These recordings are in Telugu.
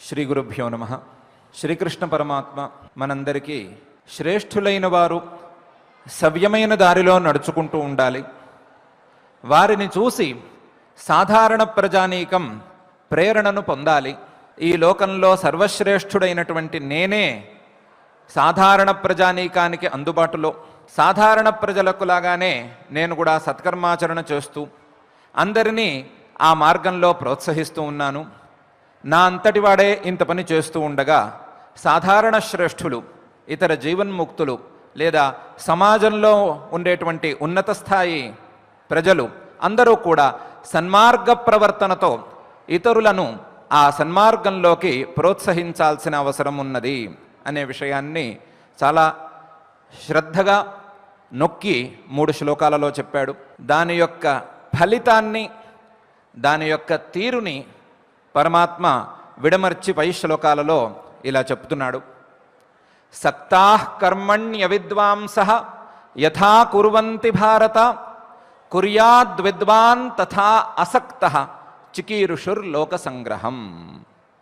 శ్రీ గురుభ్యో నమః. శ్రీకృష్ణ పరమాత్మ మనందరికీ శ్రేష్ఠులైన వారు సవ్యమైన దారిలో నడుచుకుంటూ ఉండాలి. వారిని చూసి సాధారణ ప్రజానీకం ప్రేరణను పొందాలి. ఈ లోకంలో సర్వశ్రేష్ఠుడైనటువంటి నేనే సాధారణ ప్రజానీకానికి అందుబాటులో, సాధారణ ప్రజలకు లాగానే నేను కూడా సత్కర్మాచరణ చేస్తూ అందరినీ ఆ మార్గంలో ప్రోత్సహిస్తూ ఉన్నాను. నా అంతటి వాడే ఇంత పని చేస్తూ ఉండగా సాధారణ శ్రేష్ఠులు, ఇతర జీవన్ముక్తులు లేదా సమాజంలో ఉండేటువంటి ఉన్నత స్థాయి ప్రజలు అందరూ కూడా సన్మార్గ ప్రవర్తనతో ఇతరులను ఆ సన్మార్గంలోకి ప్రోత్సహించాల్సిన అవసరం ఉన్నది అనే విషయాన్ని చాలా శ్రద్ధగా నొక్కి 3 శ్లోకాలలో చెప్పాడు. దాని యొక్క ఫలితాన్ని, దాని యొక్క తీరుని పరమాత్మ విడమర్చి పై శ్లోకాలలో ఇలా చెప్తున్నాడు. సక్తాః కర్మణ్య విద్వాంసః యథా కుర్వంతి భారత కుర్యాద్విద్వాన్ తథా అసక్తః చికీరుషుర్లోక సంగ్రహం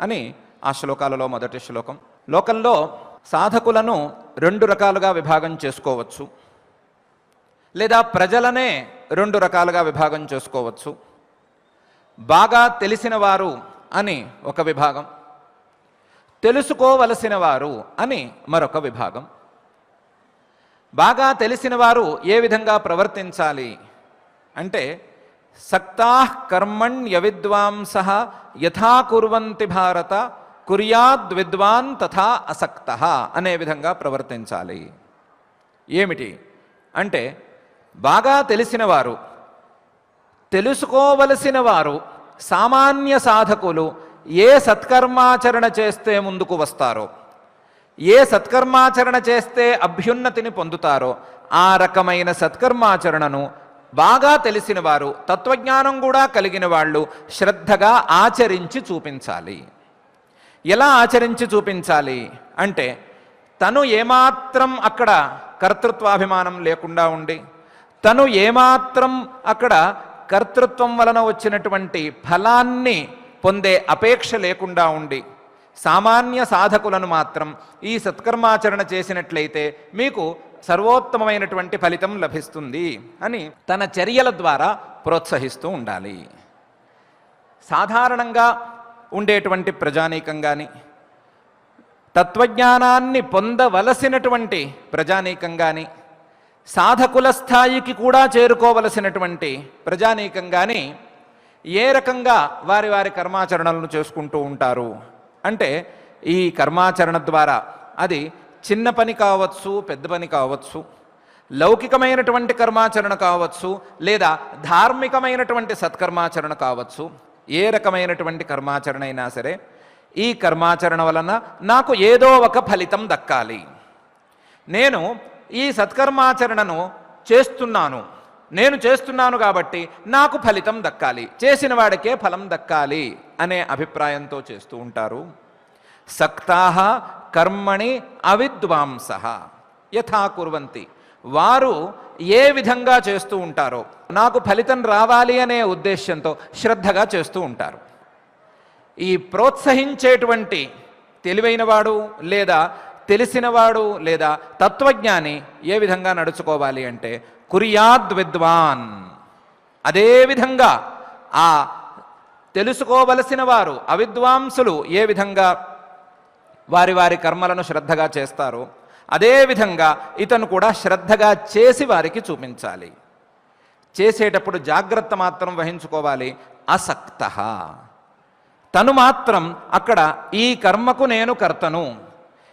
అని ఆ శ్లోకాలలో మొదటి శ్లోకం. లోకంలో సాధకులను 2 రకాలుగా విభాగం చేసుకోవచ్చు, లేదా ప్రజలనే 2 రకాలుగా విభాగం చేసుకోవచ్చు. బాగా తెలిసిన వారు అని ఒక విభాగం, తెలుసుకోవలసిన వారు అని మరొక విభాగం. బాగా తెలిసిన వారు ఏ విధంగా ప్రవర్తించాలి అంటే, సక్తాః కర్మణ్య విద్వాంసః యథా కుర్వంతి భారత కుర్యాద్విద్వాన్ తథా అసక్తః అనే విధంగా ప్రవర్తించాలి. ఏమిటి అంటే, బాగా తెలిసిన వారు, తెలుసుకోవలసిన వారు, సామాన్య సాధకులు ఏ సత్కర్మాచరణ చేస్తే ముందుకు వస్తారో, ఏ సత్కర్మాచరణ చేస్తే అభ్యున్నతిని పొందుతారో ఆ రకమైన సత్కర్మాచరణను బాగా తెలిసిన వారు, తత్వజ్ఞానం కూడా కలిగిన వాళ్ళు శ్రద్ధగా ఆచరించి చూపించాలి. ఎలా ఆచరించి చూపించాలి అంటే, తను ఏమాత్రం అక్కడ కర్తృత్వాభిమానం లేకుండా ఉండి, తను ఏమాత్రం అక్కడ కర్తృత్వం వలన వచ్చినటువంటి ఫలాన్ని పొందే అపేక్ష లేకుండా ఉండి, సామాన్య సాధకులను మాత్రం ఈ సత్కర్మాచరణ చేసినట్లయితే మీకు సర్వోత్తమమైనటువంటి ఫలితం లభిస్తుంది అని తన చర్యల ద్వారా ప్రోత్సహిస్తూ ఉండాలి. సాధారణంగా ఉండేటువంటి ప్రజానీకం కానీ, తత్వజ్ఞానాన్ని పొందవలసినటువంటి ప్రజానీకం కానీ, సాధకుల స్థాయికి కూడా చేరుకోవలసినటువంటి ప్రజానీకం కానీ ఏ రకంగా వారి వారి కర్మాచరణలను చేసుకుంటూ ఉంటారు అంటే, ఈ కర్మాచరణ ద్వారా అది చిన్న పని కావచ్చు, పెద్ద పని కావచ్చు, లౌకికమైనటువంటి కర్మాచరణ కావచ్చు, లేదా ధార్మికమైనటువంటి సత్కర్మాచరణ కావచ్చు, ఏ రకమైనటువంటి కర్మాచరణ అయినా సరే ఈ కర్మాచరణ వలన నాకు ఏదో ఒక ఫలితం దక్కాలి. నేను ఈ సత్కర్మాచరణను నేను చేస్తున్నాను కాబట్టి నాకు ఫలితం దక్కాలి, చేసిన వాడికే ఫలం దక్కాలి అనే అభిప్రాయంతో చేస్తూ ఉంటారు. సక్తాః కర్మణి అవిద్వాంసః యథా కుర్వంతి, వారు ఏ విధంగా చేస్తూ ఉంటారో నాకు ఫలితం రావాలి అనే ఉద్దేశ్యంతో శ్రద్ధగా చేస్తూ ఉంటారు. ఈ ప్రోత్సహించేటువంటి తెలివైనవాడు లేదా తెలిసినవాడు లేదా తత్వజ్ఞాని ఏ విధంగా నడుచుకోవాలి అంటే, కుర్యాద్విద్వాన్, అదేవిధంగా ఆ తెలుసుకోవలసిన వారు అవిద్వాంసులు ఏ విధంగా వారి వారి కర్మలను శ్రద్ధగా చేస్తారో అదేవిధంగా ఇతను కూడా శ్రద్ధగా చేసి వారికి చూపించాలి. చేసేటప్పుడు జాగ్రత్త మాత్రం వహించుకోవాలి. అసక్తః, తను మాత్రం అక్కడ ఈ కర్మకు నేను కర్తను,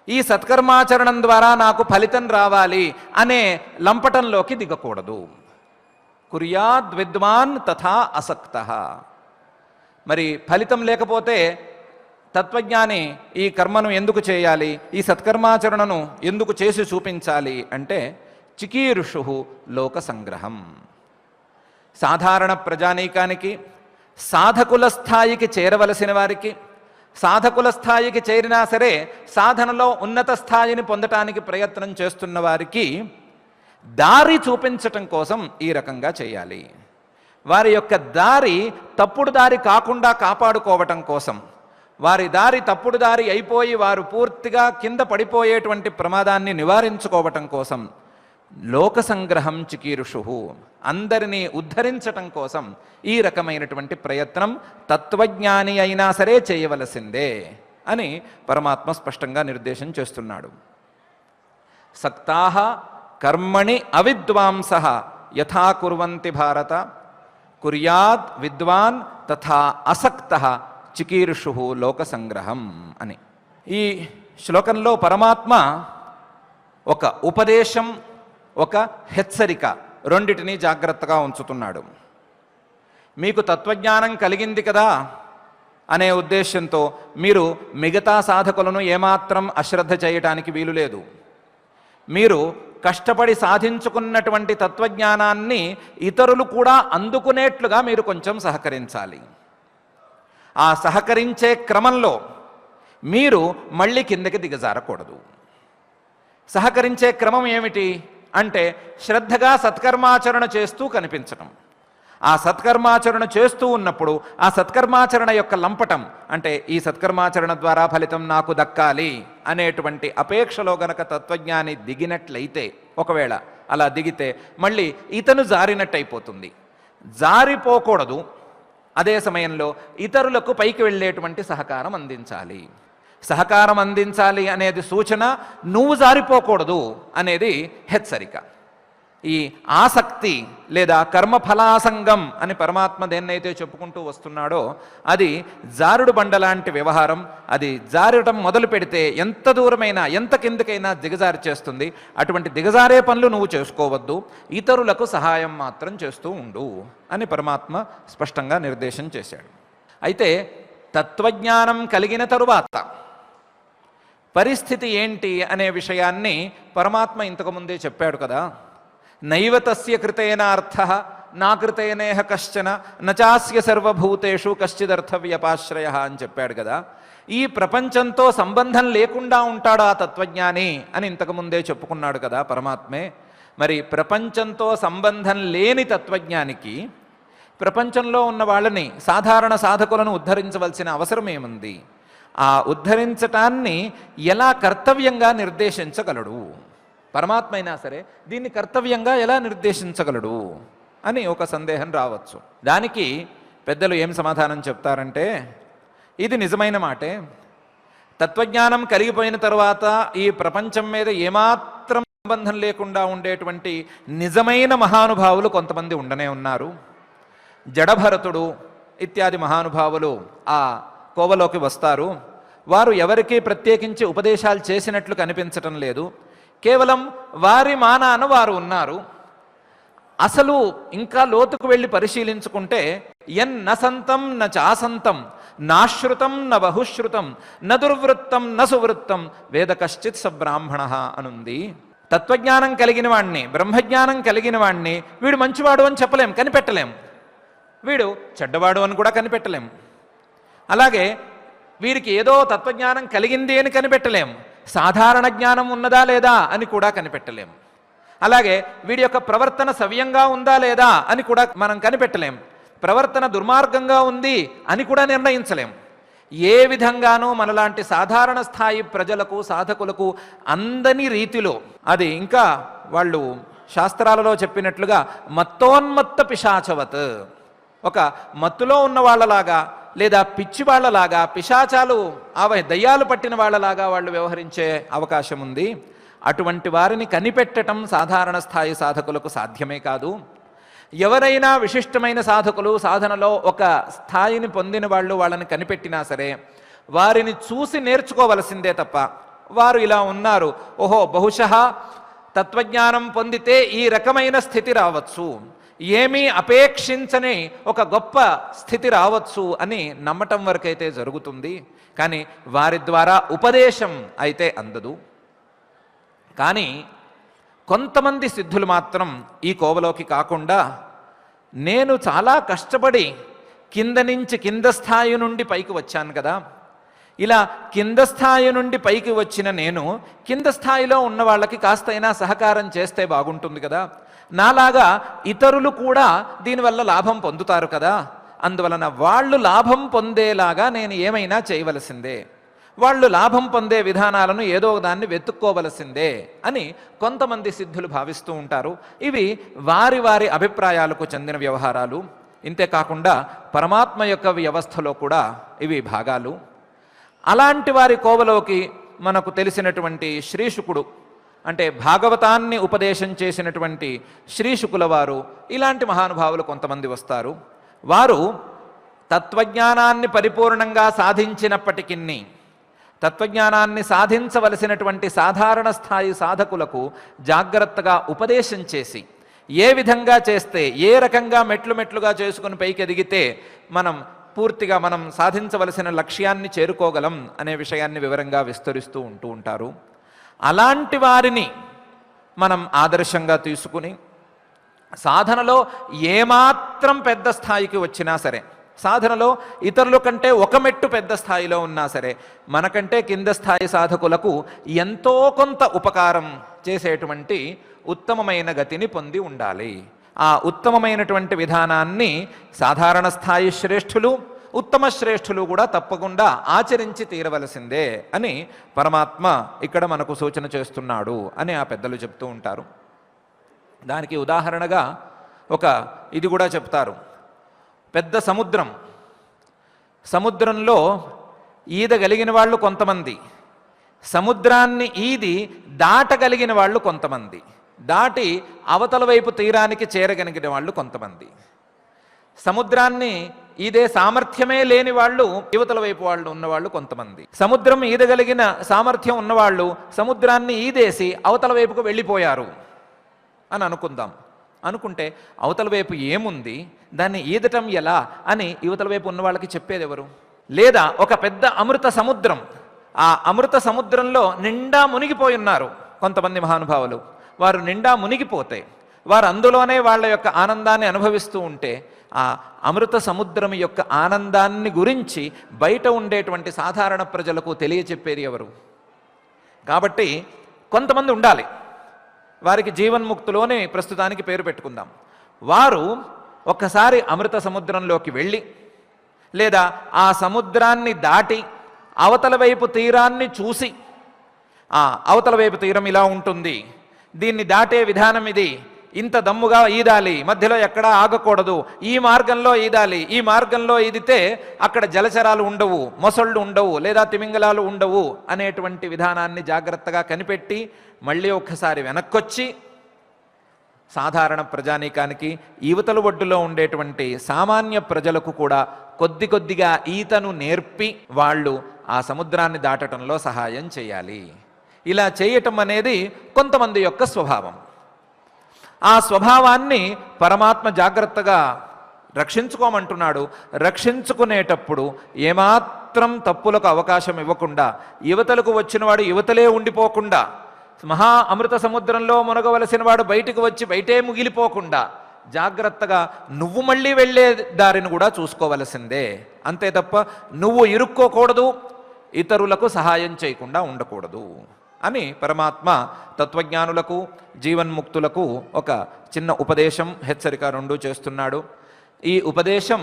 ఈ సత్కర్మాచరణం ద్వారా నాకు ఫలితం రావాలి అనే లంపటంలోకి దిగకూడదు. కుర్యాద్విద్వాన్ తథా అసక్తః. మరి ఫలితం లేకపోతే తత్వజ్ఞాని ఈ కర్మను ఎందుకు చేయాలి, ఈ సత్కర్మాచరణను ఎందుకు చేసి చూపించాలి అంటే, చికీరుషుః లోక సంగ్రహం. సాధారణ ప్రజానీకానికి, సాధకుల స్థాయికి చేరవలసిన వారికి, సాధకుల స్థాయికి చేరినా సరే సాధనలో ఉన్నత స్థాయిని పొందటానికి ప్రయత్నం చేస్తున్న వారికి దారి చూపించటం కోసం ఈ రకంగా చేయాలి. వారి యొక్క దారి తప్పుడు దారి కాకుండా కాపాడుకోవటం కోసం వారి దారి తప్పుడు దారి అయిపోయి వారు పూర్తిగా కింద పడిపోయేటువంటి ప్రమాదాన్ని నివారించుకోవటం కోసం లోక సంగ్రహం చికీర్షు, అందరినీ ఉద్ధరించటం కోసం ఈ రకమైనటువంటి ప్రయత్నం తత్వజ్ఞాని అయినా సరే చేయవలసిందే అని పరమాత్మ స్పష్టంగా నిర్దేశం చేస్తున్నాడు. సక్తాః కర్మణి అవిద్వాంసః యథా కుర్వంతి భారత కుర్యాత్ విద్వాన్ తథా అసక్తః చికీర్షు లోక సంగ్రహం అని. ఈ శ్లోకంలో పరమాత్మ ఒక ఉపదేశం, ఒక హెచ్చరిక రెండిటినీ జాగ్రత్తగా ఉంచుతున్నాడు. మీకు తత్వజ్ఞానం కలిగింది కదా అనే ఉద్దేశంతో మీరు మిగతా సాధకులను ఏమాత్రం అశ్రద్ధ చేయటానికి వీలు లేదు. మీరు కష్టపడి సాధించుకున్నటువంటి తత్వజ్ఞానాన్ని ఇతరులు కూడా అందుకునేట్లుగా మీరు కొంచెం సహకరించాలి. ఆ సహకరించే క్రమంలో మీరు మళ్ళీ కిందకి దిగజారకూడదు. సహకరించే క్రమం ఏమిటి అంటే శ్రద్ధగా సత్కర్మాచరణ చేస్తూ కనిపించటం. ఆ సత్కర్మాచరణ చేస్తూ ఉన్నప్పుడు ఆ సత్కర్మాచరణ యొక్క లంపటం అంటే ఈ సత్కర్మాచరణ ద్వారా ఫలితం నాకు దక్కాలి అనేటువంటి అపేక్షలో గనక తత్వజ్ఞాని దిగినట్లయితే, ఒకవేళ అలా దిగితే మళ్ళీ ఇతను జారినట్టయిపోతుంది. జారిపోకూడదు. అదే సమయంలో ఇతరులకు పైకి వెళ్ళేటువంటి సహకారం అందించాలి. సహకారం అందించాలి అనేది సూచన, నువ్వు జారిపోకూడదు అనేది హెచ్చరిక. ఈ ఆసక్తి లేదా కర్మఫలాసంగం అని పరమాత్మ దేన్నైతే చెప్పుకుంటూ వస్తున్నాడో అది జారుడు బండలాంటి వ్యవహారం. అది జారటం మొదలు పెడితే ఎంత దూరమైనా ఎంత కిందకైనా దిగజారి చేస్తుంది. అటువంటి దిగజారే పనులు నువ్వు చేసుకోవద్దు, ఇతరులకు సహాయం మాత్రం చేస్తూ ఉండు అని పరమాత్మ స్పష్టంగా నిర్దేశం చేశాడు. అయితే తత్వజ్ఞానం కలిగిన తరువాత పరిస్థితి ఏంటి అనే విషయాన్ని పరమాత్మ ఇంతకుముందే చెప్పాడు కదా. నైవ తస్య కృతేన అర్థః నా కృతేనేహ కశ్చన నచాస్య సర్వభూతేషు కశ్చిదర్థ వ్యపాశ్రయ అని చెప్పాడు కదా. ఈ ప్రపంచంతో సంబంధం లేకుండా ఉంటాడు ఆ తత్వజ్ఞాని అని ఇంతకుముందే చెప్పుకున్నాడు కదా పరమాత్మే. మరి ప్రపంచంతో సంబంధం లేని తత్వజ్ఞానికి ప్రపంచంలో ఉన్న వాళ్ళని, సాధారణ సాధకులను ఉద్ధరించవలసిన అవసరం ఏముంది? ఆ ఉద్ధరించటాన్ని ఎలా కర్తవ్యంగా నిర్దేశించగలడు? పరమాత్మ అయినా సరే దీన్ని కర్తవ్యంగా ఎలా నిర్దేశించగలడు అని ఒక సందేహం రావచ్చు. దానికి పెద్దలు ఏం సమాధానం చెప్తారంటే, ఇది నిజమైన మాటే. తత్వజ్ఞానం కలిగిపోయిన తర్వాత ఈ ప్రపంచం మీద ఏమాత్రం సంబంధం లేకుండా ఉండేటువంటి నిజమైన మహానుభావులు కొంతమంది ఉండనే ఉన్నారు. జడభరతుడు ఇత్యాది మహానుభావులు ఆ కోవలోకి వస్తారు. వారు ఎవరికీ ప్రత్యేకించి ఉపదేశాలు చేసినట్లు కనిపించటం లేదు. కేవలం వారి మానాన వారు ఉన్నారు. అసలు ఇంకా లోతుకు వెళ్ళి పరిశీలించుకుంటే ఎన్నసంతం న చాసంతం నాశ్రుతం న బహుశ్రుతం న దుర్వృత్తం న సువృత్తం వేద కశ్చిత్ సబ్రాహ్మణ అనుంది. తత్వజ్ఞానం కలిగిన వాణ్ణి, బ్రహ్మజ్ఞానం కలిగిన వాణ్ణి వీడు మంచివాడు అని చెప్పలేం, కనిపెట్టలేం. వీడు చెడ్డవాడు అని కూడా కనిపెట్టలేం. అలాగే వీరికి ఏదో తత్వజ్ఞానం కలిగింది అని కనిపెట్టలేం. సాధారణ జ్ఞానం ఉన్నదా లేదా అని కూడా కనిపెట్టలేం. అలాగే వీడి యొక్క ప్రవర్తన సవ్యంగా ఉందా లేదా అని కూడా మనం కనిపెట్టలేం. ప్రవర్తన దుర్మార్గంగా ఉంది అని కూడా నిర్ణయించలేం. ఏ విధంగానూ మనలాంటి సాధారణ స్థాయి ప్రజలకు, సాధకులకు అందని రీతిలో, అది ఇంకా వాళ్ళు శాస్త్రాలలో చెప్పినట్లుగా మత్తోన్మత్త పిశాచవత్, ఒక మత్తులో ఉన్న వాళ్ళలాగా లేదా పిచ్చి వాళ్ళలాగా, పిశాచాలు దయ్యాలు పట్టిన వాళ్ళలాగా వాళ్ళు వ్యవహరించే అవకాశం ఉంది. అటువంటి వారిని కనిపెట్టడం సాధారణ స్థాయి సాధకులకు సాధ్యమే కాదు. ఎవరైనా విశిష్టమైన సాధకులు, సాధనలో ఒక స్థాయిని పొందిన వాళ్ళు వాళ్ళని కనిపెట్టినా సరే వారిని చూసి నేర్చుకోవలసిందే తప్ప, వారు ఇలా ఉన్నారు, ఓహో బహుశః తత్వజ్ఞానం పొందితే ఈ రకమైన స్థితి రావచ్చు, ఏమీ అపేక్షించని ఒక గొప్ప స్థితి రావచ్చు అని నమ్మటం వరకైతే జరుగుతుంది. కానీ వారి ద్వారా ఉపదేశం అయితే అందదు. కానీ కొంతమంది సిద్ధులు మాత్రం ఈ కోవలోకి కాకుండా, నేను చాలా కష్టపడి కింద నుంచి, కింద స్థాయి నుండి పైకి వచ్చాను కదా, ఇలా కింద స్థాయి నుండి పైకి వచ్చిన నేను కింద స్థాయిలో ఉన్న వాళ్ళకి కాస్తైనా సహకారం చేస్తే బాగుంటుంది కదా, నాలాగా ఇతరులు కూడా దీనివల్ల లాభం పొందుతారు కదా, అందువలన వాళ్ళు లాభం పొందేలాగా నేను ఏమైనా చేయవలసిందే, వాళ్ళు లాభం పొందే విధానాలను ఏదో దాన్ని వెతుక్కోవలసిందే అని కొంతమంది సిద్ధులు భావిస్తూ ఉంటారు. ఇవి వారి వారి అభిప్రాయాలకు చెందిన వ్యవహారాలు. ఇంతేకాకుండా పరమాత్మ యొక్క వ్యవస్థలో కూడా ఇవి భాగాలు. అలాంటి వారి కోవలోకి మనకు తెలిసినటువంటి శ్రీశుకుడు, అంటే భాగవతాన్ని ఉపదేశం చేసినటువంటి శ్రీశుకుల వారు, ఇలాంటి మహానుభావులు కొంతమంది వస్తారు. వారు తత్వజ్ఞానాన్ని పరిపూర్ణంగా సాధించినప్పటికీ తత్వజ్ఞానాన్ని సాధించవలసినటువంటి సాధారణ స్థాయి సాధకులకు జాగ్రత్తగా ఉపదేశం చేసి, ఏ విధంగా చేస్తే, ఏ రకంగా మెట్లు మెట్లుగా చేసుకుని పైకి ఎదిగితే పూర్తిగా మనం సాధించవలసిన లక్ష్యాన్ని చేరుకోగలం అనే విషయాన్ని వివరంగా విస్తరిస్తూ ఉంటారు. అలాంటి వారిని మనం ఆదర్శంగా తీసుకుని సాధనలో ఏమాత్రం పెద్ద స్థాయికి వచ్చినా సరే, సాధనలో ఇతరుల కంటే ఒక మెట్టు పెద్ద స్థాయిలో ఉన్నా సరే, మనకంటే కింద స్థాయి సాధకులకు ఎంతో కొంత ఉపకారం చేసేటువంటి ఉత్తమమైన గతిని పొంది ఉండాలి. ఆ ఉత్తమమైనటువంటి విధానాన్ని సాధారణ స్థాయి శ్రేష్ఠులు, ఉత్తమ శ్రేష్ఠులు కూడా తప్పకుండా ఆచరించి తీరవలసిందే అని పరమాత్మ ఇక్కడ మనకు సూచన చేస్తున్నాడు అని ఆ పెద్దలు చెప్తూ ఉంటారు. దానికి ఉదాహరణగా ఇది కూడా చెప్తారు. పెద్ద సముద్రంలో ఈదగలిగిన వాళ్ళు కొంతమంది, సముద్రాన్ని ఈది దాటగలిగిన వాళ్ళు కొంతమంది, దాటి అవతల వైపు తీరానికి చేరగలిగిన వాళ్ళు కొంతమంది. సముద్రాన్ని ఈదే సామర్థ్యమే లేని వాళ్ళు, యువతల వైపు వాళ్ళు ఉన్నవాళ్ళు కొంతమంది. సముద్రం ఈదగలిగిన సామర్థ్యం ఉన్నవాళ్ళు సముద్రాన్ని ఈదేసి అవతల వైపుకు వెళ్ళిపోయారు అని అనుకుంటే అవతల వైపు ఏముంది, దాన్ని ఈదటం ఎలా అని యువతల వైపు ఉన్న వాళ్ళకి చెప్పేది ఎవరు? లేదా ఒక పెద్ద అమృత సముద్రం, ఆ అమృత సముద్రంలో నిండా మునిగిపోయి ఉన్నారు కొంతమంది మహానుభావులు. వారు నిండా మునిగిపోతే, వారు అందులోనే వాళ్ళ యొక్క ఆనందాన్ని అనుభవిస్తూ ఉంటే, ఆ అమృత సముద్రం యొక్క ఆనందాన్ని గురించి బయట ఉండేటువంటి సాధారణ ప్రజలకు తెలియచెప్పేది ఎవరు? కాబట్టి కొంతమంది ఉండాలి, వారికి జీవన్ముక్తులోనే ప్రస్తుతానికి పేరు పెట్టుకుందాం. వారు ఒక్కసారి అమృత సముద్రంలోకి వెళ్ళి, లేదా ఆ సముద్రాన్ని దాటి అవతల వైపు తీరాన్ని చూసి, అవతల వైపు తీరం ఇలా ఉంటుంది, దీన్ని దాటే విధానం ఇది, ఇంత దమ్ముగా ఈదాలి, మధ్యలో ఎక్కడా ఆగకూడదు, ఈ మార్గంలో ఈదాలి, ఈ మార్గంలో ఈదితే అక్కడ జలచరాలు ఉండవు, మొసళ్ళు ఉండవు, లేదా తిమింగలాలు ఉండవు అనేటువంటి విధానాన్ని జాగ్రత్తగా కనిపెట్టి మళ్ళీ ఒక్కసారి వెనక్కొచ్చి సాధారణ ప్రజానీకానికి, యువతల ఒడ్డులో ఉండేటువంటి సామాన్య ప్రజలకు కూడా కొద్ది కొద్దిగా ఈతను నేర్పి వాళ్ళు ఆ సముద్రాన్ని దాటడంలో సహాయం చేయాలి. ఇలా చేయటం అనేది కొంతమంది యొక్క స్వభావం. ఆ స్వభావాన్ని పరమాత్మ జాగ్రత్తగా రక్షించుకోమంటున్నాడు. రక్షించుకునేటప్పుడు ఏమాత్రం తప్పులకు అవకాశం ఇవ్వకుండా, యువతలకు వచ్చినవాడు యువతలే ఉండిపోకుండా, మహా అమృత సముద్రంలో మునగవలసిన వాడు బయటకు వచ్చి బయటే ముగిలిపోకుండా జాగ్రత్తగా నువ్వు మళ్ళీ వెళ్ళే దారిని కూడా చూసుకోవలసిందే. అంతే తప్ప నువ్వు ఇరుక్కోకూడదు, ఇతరులకు సహాయం చేయకుండా ఉండకూడదు అని పరమాత్మ తత్వజ్ఞానులకు, జీవన్ముక్తులకు ఒక చిన్న ఉపదేశం, హెచ్చరిక రెండూ చేస్తున్నాడు. ఈ ఉపదేశం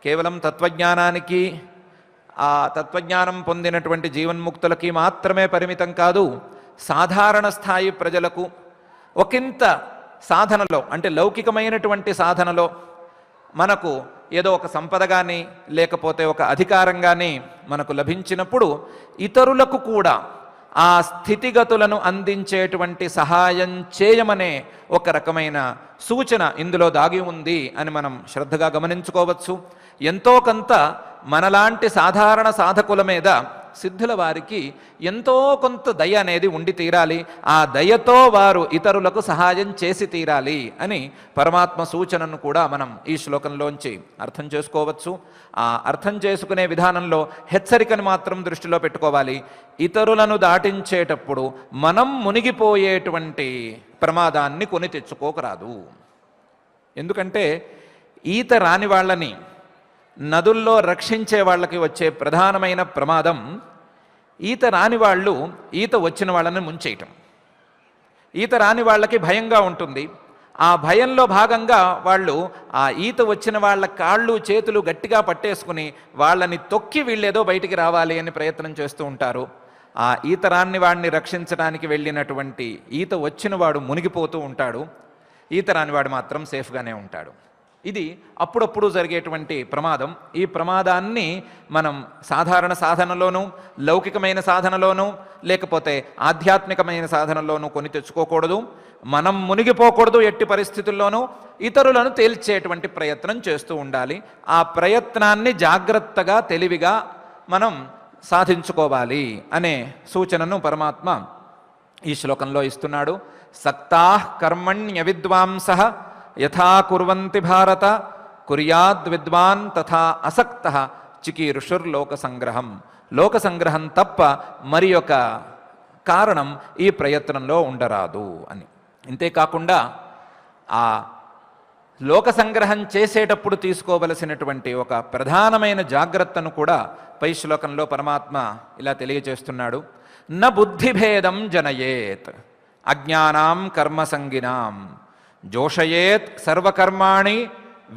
కేవలం తత్వజ్ఞానానికి, ఆ తత్వజ్ఞానం పొందినటువంటి జీవన్ముక్తులకి మాత్రమే పరిమితం కాదు. సాధారణ స్థాయి ప్రజలకు ఒకంత సాధనలో, అంటే లౌకికమైనటువంటి సాధనలో మనకు ఏదో ఒక సంపద కానీ లేకపోతే ఒక అధికారం కానీ మనకు లభించినప్పుడు ఇతరులకు కూడా ఆ స్థితిగతులను అందించేటువంటి సహాయం చేయమనే ఒక రకమైన సూచన ఇందులో దాగి ఉంది అని మనం శ్రద్ధగా గమనించుకోవచ్చు. ఎంతో కొంత మనలాంటి సాధారణ సాధకుల మీద సిద్ధుల వారికి ఎంతో కొంత దయ అనేది ఉండి తీరాలి. ఆ దయతో వారు ఇతరులకు సహాయం చేసి తీరాలి అని పరమాత్మ సూచనను కూడా మనం ఈ శ్లోకంలోంచి అర్థం చేసుకోవచ్చు. ఆ అర్థం చేసుకునే విధానంలో హెచ్చరికను మాత్రం దృష్టిలో పెట్టుకోవాలి. ఇతరులను దాటించేటప్పుడు మనం మునిగిపోయేటువంటి ప్రమాదాన్ని కొని తెచ్చుకోకరాదు. ఎందుకంటే ఈత రాని వాళ్ళని నదుల్లో రక్షించే వాళ్ళకి వచ్చే ప్రధానమైన ప్రమాదం ఈత రాని వాళ్ళు ఈత వచ్చిన వాళ్ళని ముంచేయటం. ఈత రాని వాళ్ళకి భయంగా ఉంటుంది. ఆ భయంలో భాగంగా వాళ్ళు ఆ ఈత వచ్చిన వాళ్ళ కాళ్ళు చేతులు గట్టిగా పట్టేసుకుని వాళ్ళని తొక్కి వీళ్ళేదో బయటికి రావాలి అని ప్రయత్నం చేస్తూ ఉంటారు. ఆ ఈతరాన్ని వాడిని రక్షించడానికి వెళ్ళినటువంటి ఈత వచ్చిన వాడు మునిగిపోతూ ఉంటాడు, ఈతరాని వాడు మాత్రం సేఫ్గానే ఉంటాడు. ఇది అప్పుడప్పుడు జరిగేటువంటి ప్రమాదం. ఈ ప్రమాదాన్ని మనం సాధారణ సాధనలోనూ, లౌకికమైన సాధనలోనూ, లేకపోతే ఆధ్యాత్మికమైన సాధనలోనూ కొని తెచ్చుకోకూడదు. మనం మునిగిపోకూడదు ఎట్టి పరిస్థితుల్లోనూ. ఇతరులను తేల్చేటువంటి ప్రయత్నం చేస్తూ ఉండాలి. ఆ ప్రయత్నాన్ని జాగ్రత్తగా తెలివిగా మనం సాధించుకోవాలి అనే సూచనను పరమాత్మ ఈ శ్లోకంలో ఇస్తున్నాడు. సక్తాః కర్మణ్య విద్వాంసః యథా కుర్వంతి భారత కుర్యాద్ విద్వాన్ తథా అసక్తః చికీర్షుర్లోక సంగ్రహం. లోక సంగ్రహం తప్ప మరి ఒక కారణం ఈ ప్రయత్నంలో ఉండరాదు అని. ఇంతేకాకుండా ఆ లోక సంగ్రహం చేసేటప్పుడు తీసుకోవలసినటువంటి ఒక ప్రధానమైన జాగ్రత్తను కూడా పై శ్లోకంలో పరమాత్మ ఇలా తెలియజేస్తున్నాడు. న బుద్ధిభేదం జనయేత్ అజ్ఞానాం కర్మసంగినాం జోషయేత్ సర్వకర్మాణి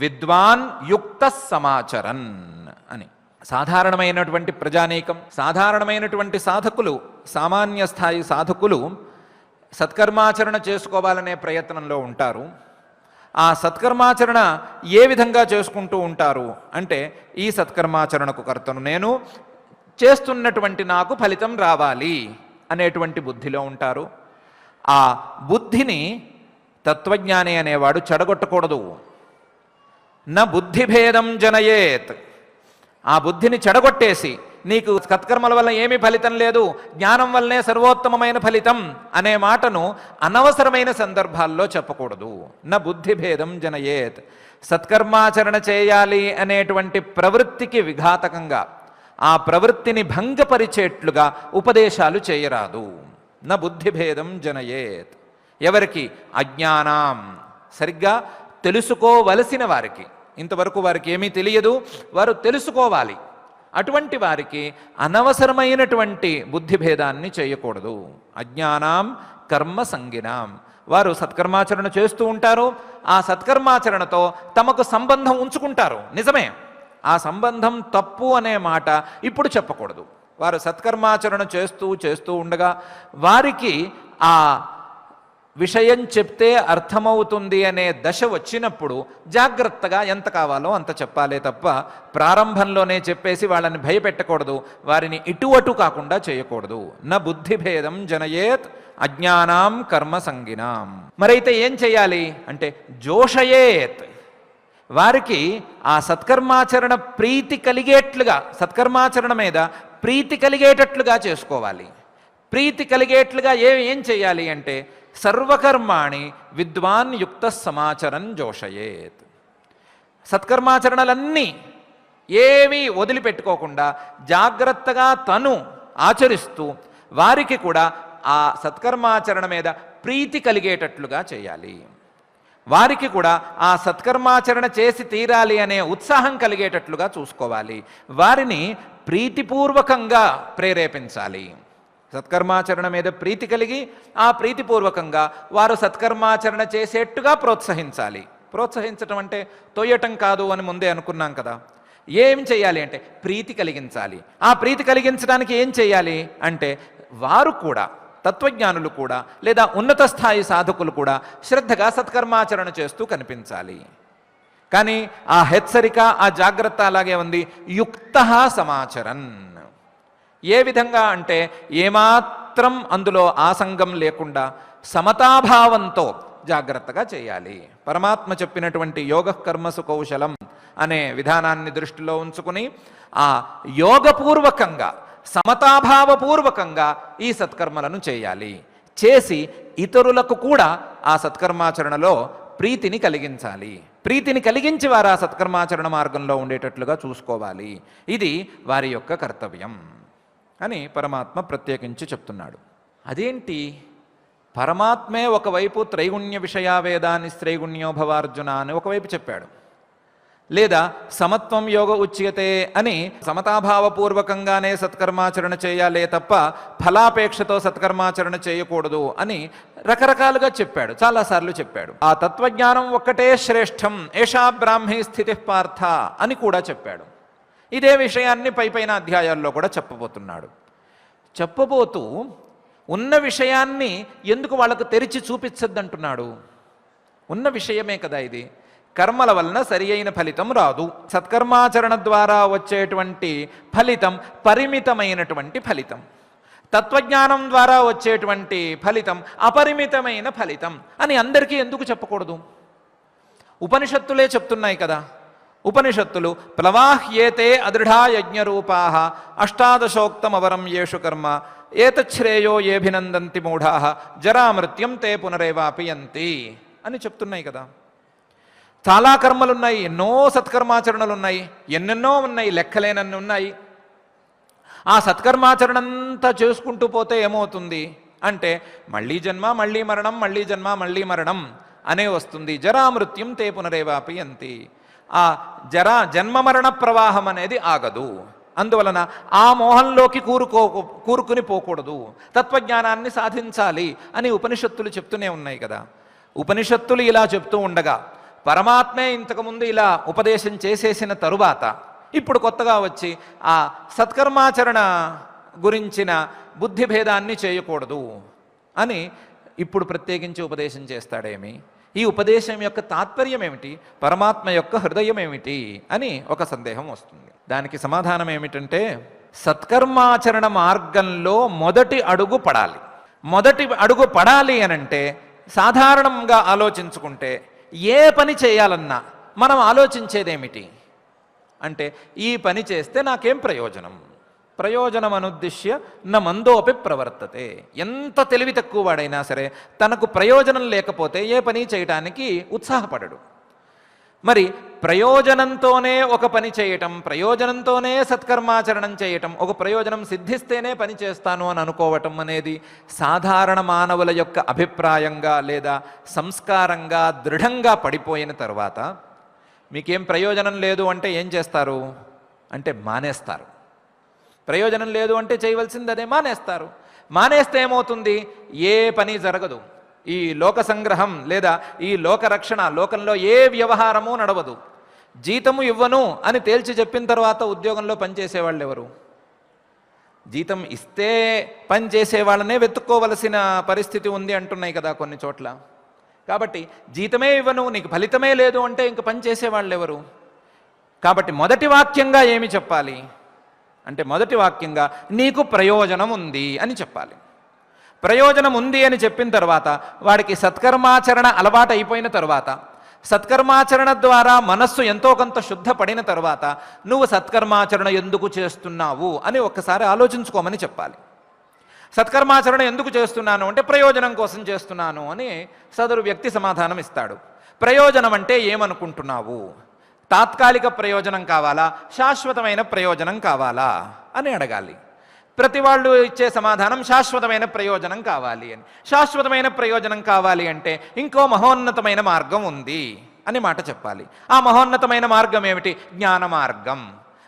విద్వాన్ యుక్త సమాచరన్ అని. సాధారణమైనటువంటి ప్రజానీకం, సాధారణమైనటువంటి సాధకులు, సామాన్య స్థాయి సాధకులు సత్కర్మాచరణ చేసుకోవాలనే ప్రయత్నంలో ఉంటారు. ఆ సత్కర్మాచరణ ఏ విధంగా చేసుకుంటూ ఉంటారు అంటే, ఈ సత్కర్మాచరణకు కర్తను నేను, చేస్తున్నటువంటి నాకు ఫలితం రావాలి అనేటువంటి బుద్ధిలో ఉంటారు. ఆ బుద్ధిని తత్వజ్ఞాని అనేవాడు చెడగొట్టకూడదు. న బుద్ధిభేదం జనయేత్, ఆ బుద్ధిని చెడగొట్టేసి నీకు సత్కర్మల వల్ల ఏమీ ఫలితం లేదు, జ్ఞానం వల్లనే సర్వోత్తమమైన ఫలితం అనే మాటను అనవసరమైన సందర్భాల్లో చెప్పకూడదు. న బుద్ధిభేదం జనయేత్, సత్కర్మాచరణ చేయాలి అనేటువంటి ప్రవృత్తికి విఘాతకంగా, ఆ ప్రవృత్తిని భంగపరిచేట్లుగా ఉపదేశాలు చేయరాదు. న బుద్ధిభేదం జనయేత్, ఎవరికి? అజ్ఞానాం, సరిగ్గా తెలుసుకోవలసిన వారికి. ఇంతవరకు వారికి ఏమీ తెలియదు, వారు తెలుసుకోవాలి. అటువంటి వారికి అనవసరమైనటువంటి బుద్ధిభేదాన్ని చేయకూడదు. అజ్ఞానాం కర్మ సంగినాం, వారు సత్కర్మాచరణ చేస్తూ ఉంటారు. ఆ సత్కర్మాచరణతో తమకు సంబంధం ఉంచుకుంటారు, నిజమే. ఆ సంబంధం తప్పు అనే మాట ఇప్పుడు చెప్పకూడదు. వారు సత్కర్మాచరణ చేస్తూ ఉండగా వారికి ఆ విషయం చెప్తే అర్థమవుతుంది అనే దశ వచ్చినప్పుడు జాగ్రత్తగా ఎంత కావాలో అంత చెప్పాలే తప్ప ప్రారంభంలోనే చెప్పేసి వాళ్ళని భయపెట్టకూడదు, వారిని ఇటు అటు కాకుండా చేయకూడదు. న బుద్ధిభేదం జనయేత్ అజ్ఞానాం కర్మ సంగినాం. మరైతే ఏం చేయాలి అంటే, జోషయేత్, వారికి ఆ సత్కర్మాచరణ ప్రీతి కలిగేట్లుగా, సత్కర్మాచరణ మీద ప్రీతి కలిగేటట్లుగా చేసుకోవాలి. ప్రీతి కలిగేట్లుగా ఏం చేయాలి అంటే, సర్వకర్మాణి విద్వాన్ యుక్త సమాచరన్ జోషయేత్. సత్కర్మాచరణలన్నీ ఏమీ వదిలిపెట్టుకోకుండా జాగ్రత్తగా తను ఆచరిస్తూ వారికి కూడా ఆ సత్కర్మాచరణ మీద ప్రీతి కలిగేటట్లుగా చేయాలి. వారికి కూడా ఆ సత్కర్మాచరణ చేసి తీరాలి అనే ఉత్సాహం కలిగేటట్లుగా చూసుకోవాలి. వారిని ప్రీతిపూర్వకంగా ప్రేరేపించాలి. సత్కర్మాచరణ మీద ప్రీతి కలిగి ఆ ప్రీతిపూర్వకంగా వారు సత్కర్మాచరణ చేసేట్టుగా ప్రోత్సహించాలి. ప్రోత్సహించటం అంటే తొయ్యటం కాదు అని ముందే అనుకున్నాం కదా. ఏం చేయాలి అంటే ప్రీతి కలిగించాలి. ఆ ప్రీతి కలిగించడానికి ఏం చేయాలి అంటే, వారు కూడా, తత్వజ్ఞానులు కూడా, లేదా ఉన్నత స్థాయి సాధకులు కూడా శ్రద్ధగా సత్కర్మాచరణ చేస్తూ కనిపించాలి. కానీ ఆ హెచ్చరిక, ఆ జాగ్రత్త అలాగే ఉంది. యుక్త సమాచరన్, ఏ విధంగా అంటే ఏమాత్రం అందులో ఆసంగం లేకుండా సమతాభావంతో జాగ్రత్తగా చేయాలి. పరమాత్మ చెప్పినటువంటి యోగ కర్మసు కౌశలం అనే విధానాన్ని దృష్టిలో ఉంచుకుని ఆ యోగపూర్వకంగా, సమతాభావపూర్వకంగా ఈ సత్కర్మలను చేయాలి. చేసి ఇతరులకు కూడా ఆ సత్కర్మాచరణలో ప్రీతిని కలిగించాలి. ప్రీతిని కలిగించి వారు ఆ సత్కర్మాచరణ మార్గంలో ఉండేటట్లుగా చూసుకోవాలి. ఇది వారి యొక్క కర్తవ్యం అని పరమాత్మ ప్రత్యేకించి చెప్తున్నాడు. అదేంటి, పరమాత్మే ఒకవైపు త్రైగుణ్య విషయావేదాన్ని శ్రైగుణ్యో భవార్జున అని ఒకవైపు చెప్పాడు. లేదా సమత్వం యోగ ఉచ్యతే అని సమతాభావపూర్వకంగానే సత్కర్మాచరణ చేయాలే తప్ప ఫలాపేక్షతో సత్కర్మాచరణ చేయకూడదు అని రకరకాలుగా చెప్పాడు, చాలాసార్లు చెప్పాడు. ఆ తత్వజ్ఞానం ఒక్కటే శ్రేష్టం, ఏషా బ్రాహ్మీ స్థితి పార్థ అని కూడా చెప్పాడు. ఇదే విషయాన్ని పైపైన అధ్యాయాల్లో కూడా చెప్పబోతున్నాడు. చెప్పబోతూ ఉన్న విషయాన్ని ఎందుకు వాళ్ళకు తెరిచి చూపించద్దంటున్నాడు? ఉన్న విషయమే కదా ఇది. కర్మల వలన సరి అయిన ఫలితం రాదు. సత్కర్మాచరణ ద్వారా వచ్చేటువంటి ఫలితం పరిమితమైనటువంటి ఫలితం, తత్వజ్ఞానం ద్వారా వచ్చేటువంటి ఫలితం అపరిమితమైన ఫలితం అని అందరికీ ఎందుకు చెప్పకూడదు? ఉపనిషత్తులే చెప్తున్నాయి కదా. ఉపనిషత్తులు ప్లవాహ్యేతే అదృఢా యజ్ఞరూపా అష్టాదశోక్తమవరం యేషు కర్మ ఏతచ్ఛ్రేయో ఏభినందంతి మూఢా జరామృత్యం తే పునరేవాపియంతి అని చెప్తున్నాయి కదా. చాలా కర్మలున్నాయి, ఎన్నో సత్కర్మాచరణలు ఉన్నాయి, ఎన్నెన్నో ఉన్నాయి, లెక్కలేనన్ని ఉన్నాయి. ఆ సత్కర్మాచరణంతా చేసుకుంటూ పోతే ఏమవుతుంది అంటే మళ్ళీ జన్మ మళ్ళీ మరణం, మళ్ళీ జన్మ మళ్ళీ మరణం అనే వస్తుంది. జరామృత్యం తే పునరేవాపియంతి. ఆ జన్మ మరణ ప్రవాహం అనేది ఆగదు. అందువలన ఆ మోహంలోకి కూరుకుని పోకూడదు, తత్వజ్ఞానాన్ని సాధించాలి అని ఉపనిషత్తులు చెప్తూనే ఉన్నాయి కదా. ఉపనిషత్తులు ఇలా చెప్తూ ఉండగా పరమాత్మే ఇంతకుముందు ఇలా ఉపదేశం చేసేసిన తరువాత ఇప్పుడు కొత్తగా వచ్చి ఆ సత్కర్మాచరణ గురించిన బుద్ధిభేదాన్ని చేయకూడదు అని ఇప్పుడు ప్రత్యేకించి ఉపదేశం చేస్తాడేమి? ఈ ఉపదేశం యొక్క తాత్పర్యం ఏమిటి? పరమాత్మ యొక్క హృదయం ఏమిటి అని ఒక సందేహం వస్తుంది. దానికి సమాధానం ఏమిటంటే సత్కర్మాచరణ మార్గంలో మొదటి అడుగు పడాలి. మొదటి అడుగు పడాలి అనంటే సాధారణంగా ఆలోచించుకుంటే ఏ పని చేయాలన్నా మనం ఆలోచించేదేమిటి అంటే ఈ పని చేస్తే నాకేం ప్రయోజనం, ప్రయోజనం అనుద్దిశ్య న మందోపి ప్రవర్తతే. ఎంత తెలివి తక్కువ వాడైనా సరే తనకు ప్రయోజనం లేకపోతే ఏ పని చేయటానికి ఉత్సాహపడడు. మరి ప్రయోజనంతోనే ఒక పని చేయటం, ప్రయోజనంతోనే సత్కర్మాచరణం చేయటం, ఒక ప్రయోజనం సిద్ధిస్తేనే పని చేస్తాను అని అనుకోవటం అనేది సాధారణ మానవుల యొక్క అభిప్రాయంగా లేదా సంస్కారంగా దృఢంగా పడిపోయిన తర్వాత మీకేం ప్రయోజనం లేదు అంటే ఏం చేస్తారు అంటే మానేస్తారు. ప్రయోజనం లేదు అంటే చేయవలసింది అదే, మానేస్తారు. మానేస్తే ఏమవుతుంది? ఏ పని జరగదు. ఈ లోక సంగ్రహం లేదా ఈ లోక రక్షణ, లోకంలో ఏ వ్యవహారము నడవదు. జీతము ఇవ్వను అని తేల్చి చెప్పిన తర్వాత ఉద్యోగంలో పనిచేసేవాళ్ళు ఎవరు? జీతం ఇస్తే పని చేసేవాళ్ళనే వెతుక్కోవలసిన పరిస్థితి ఉంది అంటున్నాయి కదా కొన్ని చోట్ల. కాబట్టి జీతమే ఇవ్వను, నీకు ఫలితమే లేదు అంటే ఇంక పని చేసేవాళ్ళు ఎవరు? కాబట్టి మొదటి వాక్యంగా ఏమి చెప్పాలి అంటే మొదటి వాక్యంగా నీకు ప్రయోజనం ఉంది అని చెప్పాలి. ప్రయోజనం ఉంది అని చెప్పిన తర్వాత వాడికి సత్కర్మాచరణ అలవాటు అయిపోయిన తర్వాత, సత్కర్మాచరణ ద్వారా మనస్సు ఎంతో కొంత శుద్ధపడిన తర్వాత నువ్వు సత్కర్మాచరణ ఎందుకు చేస్తున్నావు అని ఒక్కసారి ఆలోచించుకోమని చెప్పాలి. సత్కర్మాచరణ ఎందుకు చేస్తున్నాను అంటే ప్రయోజనం కోసం చేస్తున్నాను అని సదరు వ్యక్తి సమాధానం ఇస్తాడు. ప్రయోజనం అంటే ఏమనుకుంటున్నావు? తాత్కాలిక ప్రయోజనం కావాలా, శాశ్వతమైన ప్రయోజనం కావాలా అని అడగాలి. ప్రతి వాళ్ళు ఇచ్చే సమాధానం శాశ్వతమైన ప్రయోజనం కావాలి అని. శాశ్వతమైన ప్రయోజనం కావాలి అంటే ఇంకో మహోన్నతమైన మార్గం ఉంది అని మాట చెప్పాలి. ఆ మహోన్నతమైన మార్గం ఏమిటి? జ్ఞాన మార్గం.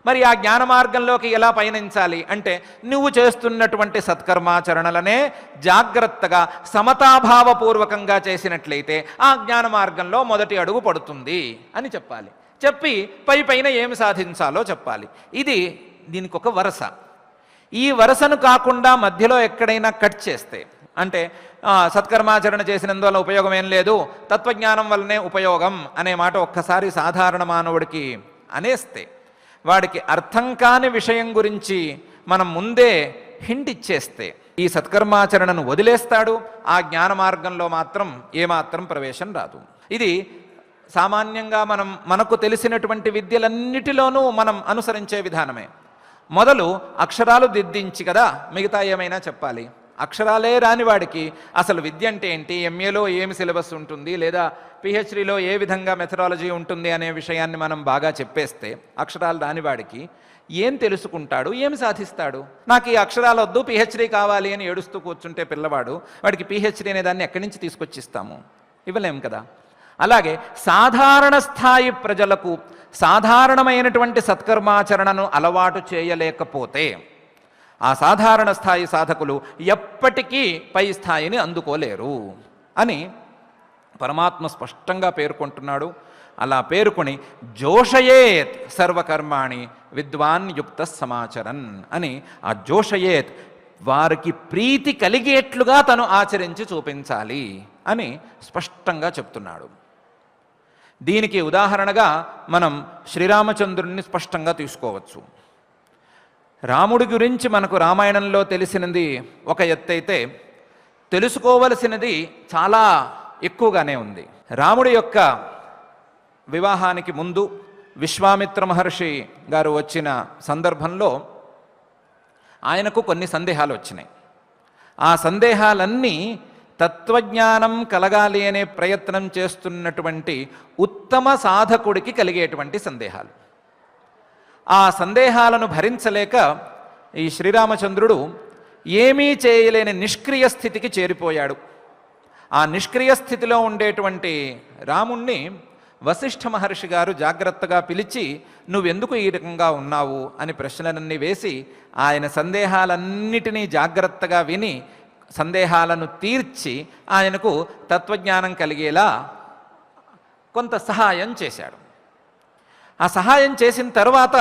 మరి ఆ జ్ఞాన మార్గంలోకి ఎలా పయనించాలి అంటే నువ్వు చేస్తున్నటువంటి సత్కర్మాచరణలనే జాగ్రత్తగా సమతాభావపూర్వకంగా చేసినట్లయితే ఆ జ్ఞాన మార్గంలో మొదటి అడుగు పడుతుంది అని చెప్పాలి. చెప్పి పైన ఏమి సాధించాలో చెప్పాలి. ఇది దీనికి ఒక వరస. ఈ వరసను కాకుండా మధ్యలో ఎక్కడైనా కట్ చేస్తే అంటే సత్కర్మాచరణ చేసినందువల్ల ఉపయోగం ఏం లేదు, తత్వజ్ఞానం వల్లనే ఉపయోగం అనే మాట ఒక్కసారి సాధారణ మానవుడికి అనేస్తే వాడికి అర్థం కాని విషయం గురించి మనం ముందే హింట్ ఇచ్చేస్తే ఈ సత్కర్మాచరణను వదిలేస్తాడు. ఆ జ్ఞాన మార్గంలో మాత్రం ఏమాత్రం ప్రవేశం రాదు. ఇది సామాన్యంగా మనకు తెలిసినటువంటి విద్యలన్నిటిలోనూ మనం అనుసరించే విధానమే. మొదలు అక్షరాలు దిద్దించి కదా మిగతా ఏమైనా చెప్పాలి. అక్షరాలే రాని వాడికి అసలు విద్య అంటే ఏంటి, ఎంఏలో ఏమి సిలబస్ ఉంటుంది లేదా పిహెచ్డీలో ఏ విధంగా మెథడాలజీ ఉంటుంది అనే విషయాన్ని మనం బాగా చెప్పేస్తే అక్షరాలు రాని వాడికి ఏం తెలుసుకుంటాడు, ఏమి సాధిస్తాడు? నాకు ఈ అక్షరాలు వద్దు, పిహెచ్డీ కావాలి అని ఏడుస్తూ కూర్చుంటే పిల్లవాడు వాడికి పిహెచ్డీ అనే దాన్ని ఎక్కడి నుంచి తీసుకొచ్చిస్తాము? ఇవ్వలేం కదా. అలాగే సాధారణ స్థాయి ప్రజలకు సాధారణమైనటువంటి సత్కర్మాచరణను అలవాటు చేయలేకపోతే ఆ సాధారణ స్థాయి సాధకులు ఎప్పటికీ పై స్థాయిని అందుకోలేరు అని పరమాత్మ స్పష్టంగా పేర్కొంటున్నాడు. అలా పేర్కొని జోషయేత్ సర్వకర్మాణి విద్వాన్ యుక్త సమాచరన్ అని ఆ జోషయేత్ వారికి ప్రీతి కలిగేట్లుగా తను ఆచరించి చూపించాలి అని స్పష్టంగా చెప్తున్నాడు. దీనికి ఉదాహరణగా మనం శ్రీరామచంద్రుడిని స్పష్టంగా తీసుకోవచ్చు. రాముడి గురించి మనకు రామాయణంలో తెలిసినది ఒక ఎత్తైతే తెలుసుకోవలసినది చాలా ఎక్కువగానే ఉంది. రాముడి యొక్క వివాహానికి ముందు విశ్వామిత్ర మహర్షి గారు వచ్చిన సందర్భంలో ఆయనకు కొన్ని సందేహాలు వచ్చినాయి. ఆ సందేహాలన్నీ తత్వజ్ఞానం కలగాలి అనే ప్రయత్నం చేస్తున్నటువంటి ఉత్తమ సాధకుడికి కలిగేటువంటి సందేహాలు. ఆ సందేహాలను భరించలేక ఈ శ్రీరామచంద్రుడు ఏమీ చేయలేని నిష్క్రియ స్థితికి చేరిపోయాడు. ఆ నిష్క్రియ స్థితిలో ఉండేటువంటి రాముణ్ణి వశిష్ఠ మహర్షి గారు జాగ్రత్తగా పిలిచి నువ్వెందుకు ఈ రకంగా ఉన్నావు అని ప్రశ్నలన్నీ వేసి ఆయన సందేహాలన్నిటినీ జాగ్రత్తగా విని సందేహాలను తీర్చి ఆయనకు తత్వజ్ఞానం కలిగేలా కొంత సహాయం చేశాడు. ఆ సహాయం చేసిన తర్వాత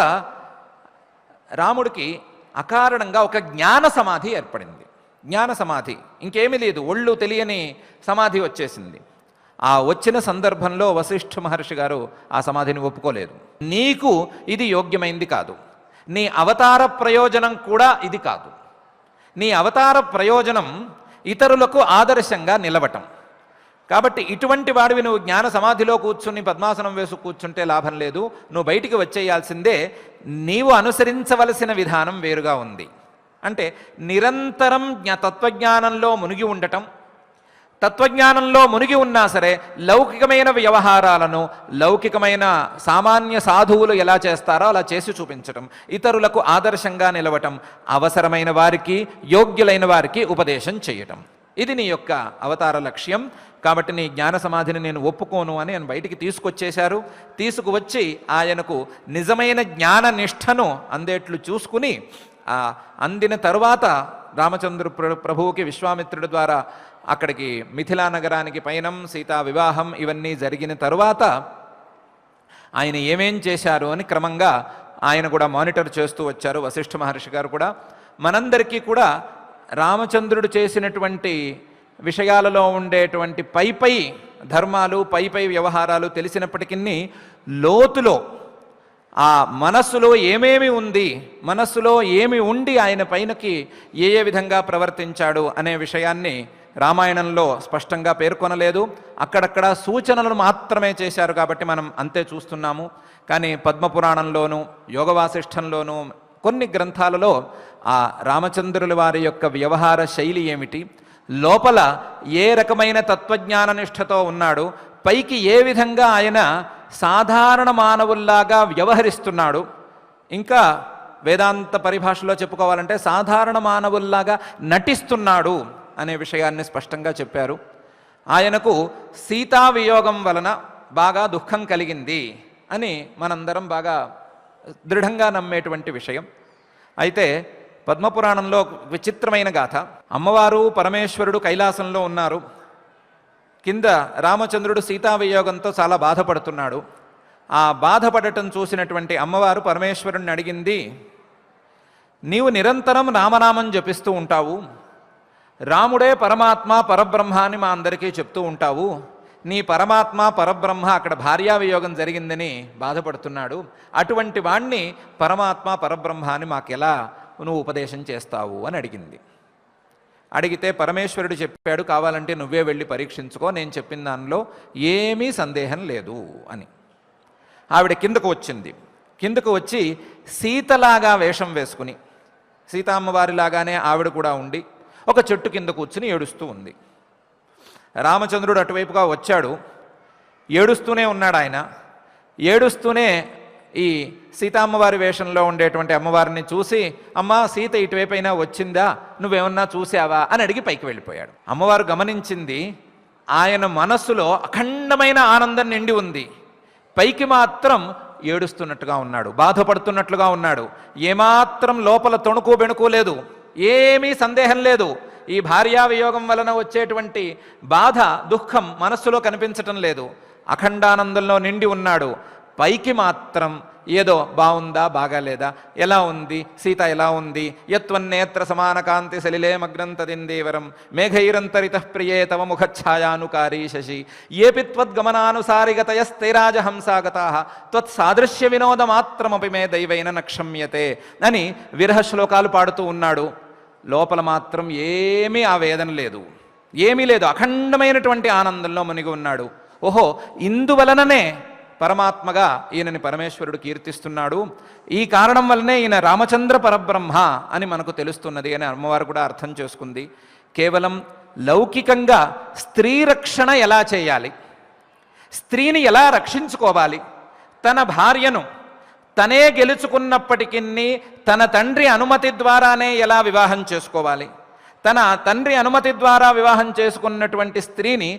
రాముడికి అకారణంగా ఒక జ్ఞాన సమాధి ఏర్పడింది. జ్ఞాన సమాధి, ఇంకేమీ లేదు, ఒళ్ళు తెలియని సమాధి వచ్చేసింది. ఆ వచ్చిన సందర్భంలో వశిష్ఠ మహర్షి గారు ఆ సమాధిని ఒప్పుకోలేదు. నీకు ఇది యోగ్యమైంది కాదు, నీ అవతార ప్రయోజనం కూడా ఇది కాదు. నీ అవతార ప్రయోజనం ఇతరులకు ఆదర్శంగా నిలవటం. కాబట్టి ఇటువంటి వాడివి నువ్వు జ్ఞాన సమాధిలో కూర్చుని పద్మాసనం వేసు కూర్చుంటే లాభం లేదు, నువ్వు బయటికి వచ్చేయాల్సిందే. నీవు అనుసరించవలసిన విధానం వేరుగా ఉంది. అంటే నిరంతరం తత్వజ్ఞానంలో మునిగి ఉండటం, తత్వజ్ఞానంలో మునిగి ఉన్నా సరే లౌకికమైన వ్యవహారాలను లౌకికమైన సామాన్య సాధువులు ఎలా చేస్తారో అలా చేసి చూపించటం, ఇతరులకు ఆదర్శంగా నిలవటం, అవసరమైన వారికి యోగ్యులైన వారికి ఉపదేశం చేయటం, ఇది నీ యొక్క అవతార లక్ష్యం. కాబట్టి నీ జ్ఞాన సమాధిని నేను ఒప్పుకోను అని ఆయన బయటికి తీసుకొచ్చేశారు. తీసుకువచ్చి ఆయనకు నిజమైన జ్ఞాన నిష్ఠను అందేట్లు చూసుకుని అందిన తరువాత రామచంద్ర ప్రభువుకి విశ్వామిత్రుడి ద్వారా అక్కడికి మిథిలా నగరానికి పయనం, సీతా వివాహం ఇవన్నీ జరిగిన తరువాత ఆయన ఏమేం చేశారు అని క్రమంగా ఆయన కూడా మానిటర్ చేస్తూ వచ్చారు. వశిష్ఠ మహర్షి గారు కూడా మనందరికీ కూడా రామచంద్రుడు చేసినటువంటి విషయాలలో ఉండేటువంటి పై ధర్మాలు, పై వ్యవహారాలు తెలిసినప్పటికీ లోతులో ఆ మనస్సులో ఏమేమి ఉంది, మనస్సులో ఏమి ఉండి ఆయన పైనకి ఏ విధంగా ప్రవర్తించాడు అనే విషయాన్ని రామాయణంలో స్పష్టంగా పేర్కొనలేదు. అక్కడక్కడ సూచనలను మాత్రమే చేశారు కాబట్టి మనం అంతే చూస్తున్నాము. కానీ పద్మపురాణంలోనూ యోగవాసిష్ఠంలోనూ కొన్ని గ్రంథాలలో ఆ రామచంద్రుల వారి యొక్క వ్యవహార శైలి ఏమిటి, లోపల ఏ రకమైన తత్వజ్ఞాన నిష్ఠతో ఉన్నాడు, పైకి ఏ విధంగా ఆయన సాధారణ మానవుల్లాగా వ్యవహరిస్తున్నాడు, ఇంకా వేదాంత పరిభాషలో చెప్పుకోవాలంటే సాధారణ మానవుల్లాగా నటిస్తున్నాడు అనే విషయాన్ని స్పష్టంగా చెప్పారు. ఆయనకు సీతా వియోగం వలన బాగా దుఃఖం కలిగింది అని మనందరం బాగా దృఢంగా నమ్మేటువంటి విషయం. అయితే పద్మపురాణంలో విచిత్రమైన గాథ. అమ్మవారు పరమేశ్వరుడు కైలాసంలో ఉన్నారు. కింద రామచంద్రుడు సీతా వియోగంతో చాలా బాధపడుతున్నాడు. ఆ బాధపడటం చూసినటువంటి అమ్మవారు పరమేశ్వరుణ్ణి అడిగింది, నీవు నిరంతరం రామనామం జపిస్తూ ఉంటావు, రాముడే పరమాత్మ పరబ్రహ్మ అని మా అందరికీ చెప్తూ ఉంటావు, నీ పరమాత్మ పరబ్రహ్మ అక్కడ భార్యా వియోగం జరిగిందని బాధపడుతున్నాడు, అటువంటి వాణ్ణి పరమాత్మ పరబ్రహ్మ అని మాకెలా నువ్వు ఉపదేశం చేస్తావు అని అడిగింది. అడిగితే పరమేశ్వరుడు చెప్పాడు, కావాలంటే నువ్వే వెళ్ళి పరీక్షించుకో, నేను చెప్పిన దానిలో ఏమీ సందేహం లేదు అని. ఆవిడ కిందకు వచ్చింది. కిందకు వచ్చి సీతలాగా వేషం వేసుకుని, సీతామ్మవారిలాగానే ఆవిడ కూడా ఉండి ఒక చెట్టు కింద కూర్చుని ఏడుస్తూ ఉంది. రామచంద్రుడు అటువైపుగా వచ్చాడు, ఏడుస్తూనే ఉన్నాడు. ఆయన ఏడుస్తూనే ఈ సీతామ్మవారి వేషంలో ఉండేటువంటి అమ్మవారిని చూసి, అమ్మా సీత ఇటువైపైనా వచ్చిందా, నువ్వేమన్నా చూసావా అని అడిగి పైకి వెళ్ళిపోయాడు. అమ్మవారు గమనించింది, ఆయన మనస్సులో అఖండమైన ఆనందం నిండి ఉంది. పైకి మాత్రం ఏడుస్తున్నట్టుగా ఉన్నాడు, బాధపడుతున్నట్లుగా ఉన్నాడు. ఏమాత్రం లోపల తొణుకు బెణుకు లేదు, ఏమీ సందేహం లేదు. ఈ భార్యా వియోగం వలన వచ్చేటువంటి బాధ, దుఃఖం మనస్సులో కనిపించటం లేదు. అఖండానందంలో నిండి ఉన్నాడు. పైకి మాత్రం ఏదో బాగుందా బాగాలేదా, ఎలా ఉంది సీత, ఎలా ఉంది, యత్వన్నేత్ర సమాన కాంతి సలిలే మగ్నంతదిందేవరం మేఘైరంతరిత ప్రియే తవ ముఖఛాయానుకారీ శశి ఏపి త్వద్గమనానుసారిగతయస్తైరాజహంసాగతా త్వత్సాదృశ్య వినోదమాత్రమపి మే దైవైన నక్షమ్యతే అని విరహ శ్లోకాలు పాడుతూ ఉన్నాడు. లోపల మాత్రం ఏమీ ఆ వేదన లేదు, ఏమీ లేదు. అఖండమైనటువంటి ఆనందంలో మునిగి ఉన్నాడు. ఓహో, ఇందువలననే పరమాత్మగా ఈయనని పరమేశ్వరుడు కీర్తిస్తున్నాడు. ఈ కారణం వల్లనే ఈయన రామచంద్ర పరబ్రహ్మ అని మనకు తెలుస్తున్నది అని అమ్మవారు కూడా అర్థం చేసుకుంది. కేవలం లౌకికంగా స్త్రీ రక్షణ ఎలా చేయాలి, స్త్రీని ఎలా రక్షించుకోవాలి, తన భార్యను తనే గెలుచుకున్నప్పటికీ తన తండ్రి అనుమతి ద్వారానే ఎలా వివాహం చేసుకోవాలి, తన తండ్రి అనుమతి ద్వారా వివాహం చేసుకున్నటువంటి స్త్రీని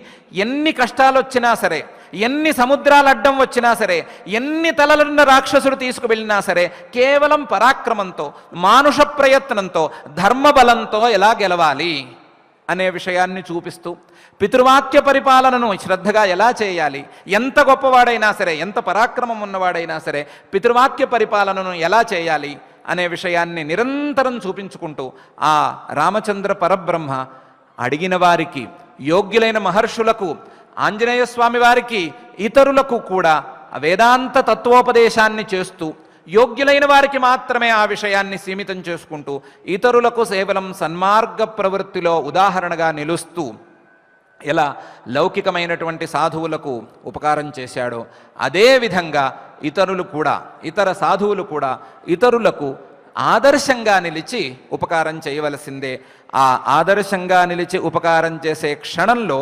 ఎన్ని కష్టాలు వచ్చినా సరే, ఎన్ని సముద్రాల అడ్డం వచ్చినా సరే, ఎన్ని తలలున్న రాక్షసుడు తీసుకువెళ్ళినా సరే, కేవలం పరాక్రమంతో, మానుష ప్రయత్నంతో, ధర్మబలంతో ఎలా గెలవాలి అనే విషయాన్ని చూపిస్తూ, పితృవాక్య పరిపాలనను శ్రద్ధగా ఎలా చేయాలి, ఎంత గొప్పవాడైనా సరే, ఎంత పరాక్రమం ఉన్నవాడైనా సరే పితృవాక్య పరిపాలనను ఎలా చేయాలి అనే విషయాన్ని నిరంతరం చూపించుకుంటూ ఆ రామచంద్ర పరబ్రహ్మ అడిగిన వారికి, యోగ్యులైన మహర్షులకు, ఆంజనేయ స్వామి వారికి, ఇతరులకు కూడా వేదాంత తత్వోపదేశాన్ని చేస్తూ, యోగ్యులైన వారికి మాత్రమే ఆ విషయాన్ని సీమితం చేసుకుంటూ, ఇతరులకు కేవలం సన్మార్గ ప్రవృత్తిలో ఉదాహరణగా నిలుస్తూ ఎలా లౌకికమైనటువంటి సాధువులకు ఉపకారం చేశాడో అదేవిధంగా ఇతరులు కూడా, ఇతర సాధువులు కూడా ఇతరులకు ఆదర్శంగా నిలిచి ఉపకారం చేయవలసిందే. ఆ ఆదర్శంగా నిలిచి ఉపకారం చేసే క్షణంలో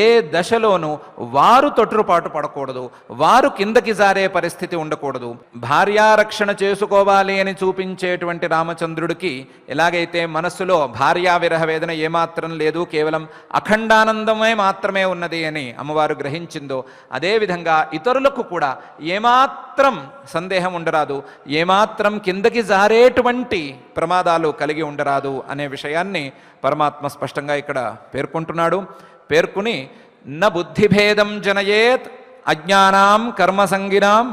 ఏ దశలోనూ వారు తొట్టుపాటు పడకూడదు, వారు కిందకి జారే పరిస్థితి ఉండకూడదు. భార్యారక్షణ చేసుకోవాలి అని చూపించేటువంటి రామచంద్రుడికి ఎలాగైతే మనస్సులో భార్యా విరహ వేదన ఏమాత్రం లేదు, కేవలం అఖండానందమే మాత్రమే ఉన్నది అని అమ్మవారు గ్రహించిందో, అదేవిధంగా ఇతరులకు కూడా ఏమాత్రం సందేహం ఉండరాదు, ఏమాత్రం కిందకి జారేటువంటి ప్రమాదాలు కలిగి ఉండరాదు అనే విషయాన్ని పరమాత్మ స్పష్టంగా ఇక్కడ పేర్కొంటున్నాడు. పేర్కొని న బుద్ధిభేదం జనయేత్ అజ్ఞానాం కర్మసంగినాం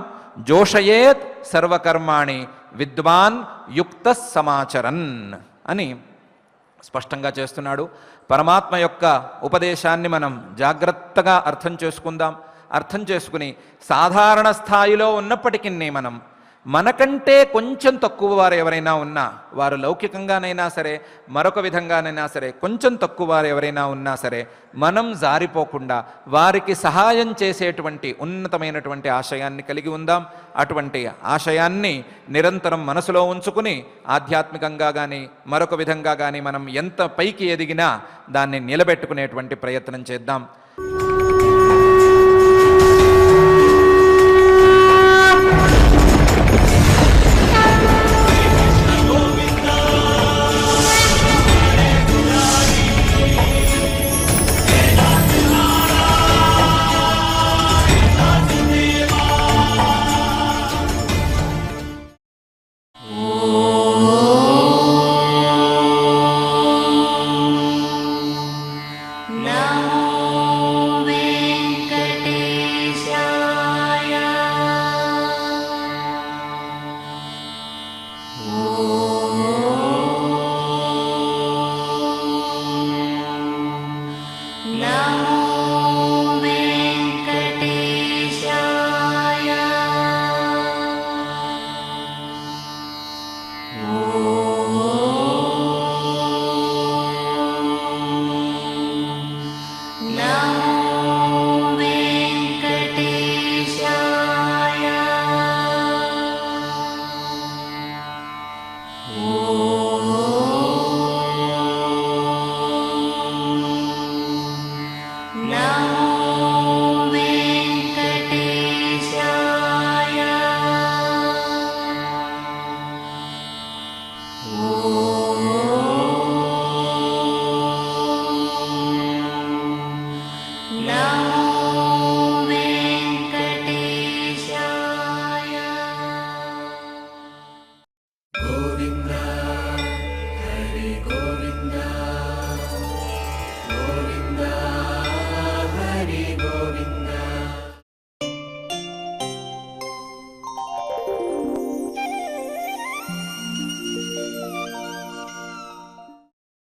జోషయేత్ సర్వకర్మాణి విద్వాన్ యుక్త సమాచరన్ అని స్పష్టంగా చేస్తున్నాడు. పరమాత్మ యొక్క ఉపదేశాన్ని మనం జాగ్రత్తగా అర్థం చేసుకుందాం. అర్థం చేసుకుని సాధారణ స్థాయిలో ఉన్నప్పటికీ మనం మనకంటే కొంచెం తక్కువ వారు ఎవరైనా ఉన్నా, వారు లౌకికంగానైనా సరే మరొక విధంగానైనా సరే కొంచెం తక్కువ వారు ఎవరైనా ఉన్నా సరే, మనం జారిపోకుండా వారికి సహాయం చేసేటువంటి ఉన్నతమైనటువంటి ఆశయాన్ని కలిగి ఉందాం. అటువంటి ఆశయాన్ని నిరంతరం మనసులో ఉంచుకుని ఆధ్యాత్మికంగా కానీ మరొక విధంగా కానీ మనం ఎంత పైకి ఎదిగినా దాన్ని నిలబెట్టుకునేటువంటి ప్రయత్నం చేద్దాం.